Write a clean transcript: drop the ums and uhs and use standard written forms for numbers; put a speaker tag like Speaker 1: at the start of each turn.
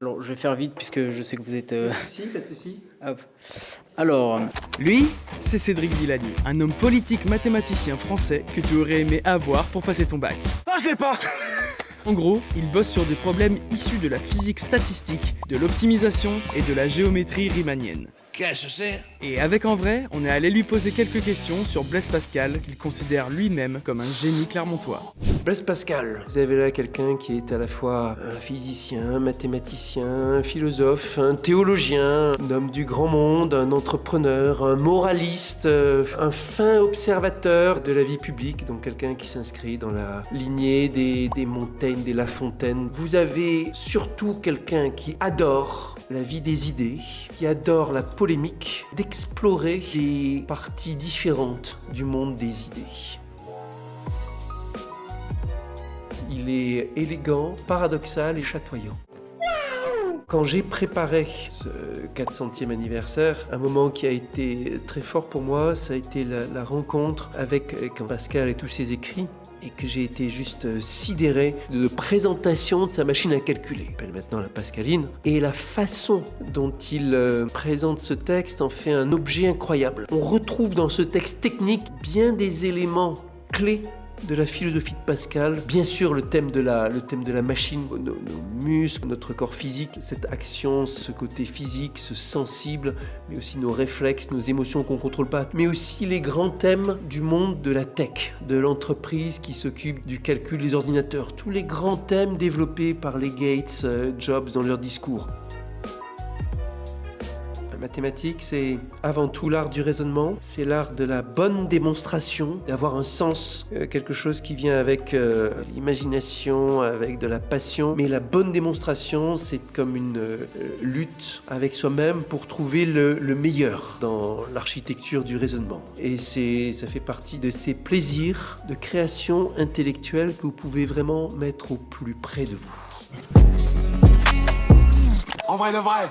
Speaker 1: Alors, je vais faire vite puisque je sais que vous êtes...
Speaker 2: Pas de soucis.
Speaker 1: Hop. Alors,
Speaker 3: Lui, c'est Cédric Villani, un homme politique mathématicien français que tu aurais aimé avoir pour passer ton bac.
Speaker 2: Ah, je l'ai pas.
Speaker 3: En gros, il bosse sur des problèmes issus de la physique statistique, de l'optimisation et de la géométrie riemannienne.
Speaker 4: Qu'est-ce que c'est?
Speaker 3: Et avec En Vrai, on est allé lui poser quelques questions sur Blaise Pascal, qu'il considère lui-même comme un génie clermontois.
Speaker 2: Blaise Pascal, vous avez là quelqu'un qui est à la fois un physicien, un mathématicien, un philosophe, un théologien, un homme du grand monde, un entrepreneur, un moraliste, un fin observateur de la vie publique, donc quelqu'un qui s'inscrit dans la lignée des Montaigne, des La Fontaine. Vous avez surtout quelqu'un qui adore la vie des idées, qui adore la polémique, d'explorer des parties différentes du monde des idées. Il est élégant, paradoxal et chatoyant. Quand j'ai préparé ce 400e anniversaire, un moment qui a été très fort pour moi, ça a été la rencontre avec Pascal et tous ses écrits, et que j'ai été juste sidéré de présentation de sa machine à calculer. Elle s'appelle maintenant la Pascaline. Et la façon dont il présente ce texte en fait un objet incroyable. On retrouve dans ce texte technique bien des éléments clés de la philosophie de Pascal, bien sûr le thème de la machine, nos muscles, notre corps physique, cette action, ce côté physique, ce sensible, mais aussi nos réflexes, nos émotions qu'on ne contrôle pas, mais aussi les grands thèmes du monde de la tech, de l'entreprise qui s'occupe du calcul des ordinateurs, tous les grands thèmes développés par les Gates, Jobs dans leurs discours. La mathématique, c'est avant tout l'art du raisonnement, c'est l'art de la bonne démonstration, d'avoir un sens, quelque chose qui vient avec l'imagination, avec de la passion. Mais la bonne démonstration, c'est comme une lutte avec soi-même pour trouver le meilleur dans l'architecture du raisonnement. Et ça fait partie de ces plaisirs de création intellectuelle que vous pouvez vraiment mettre au plus près de vous.
Speaker 4: En vrai de vrai.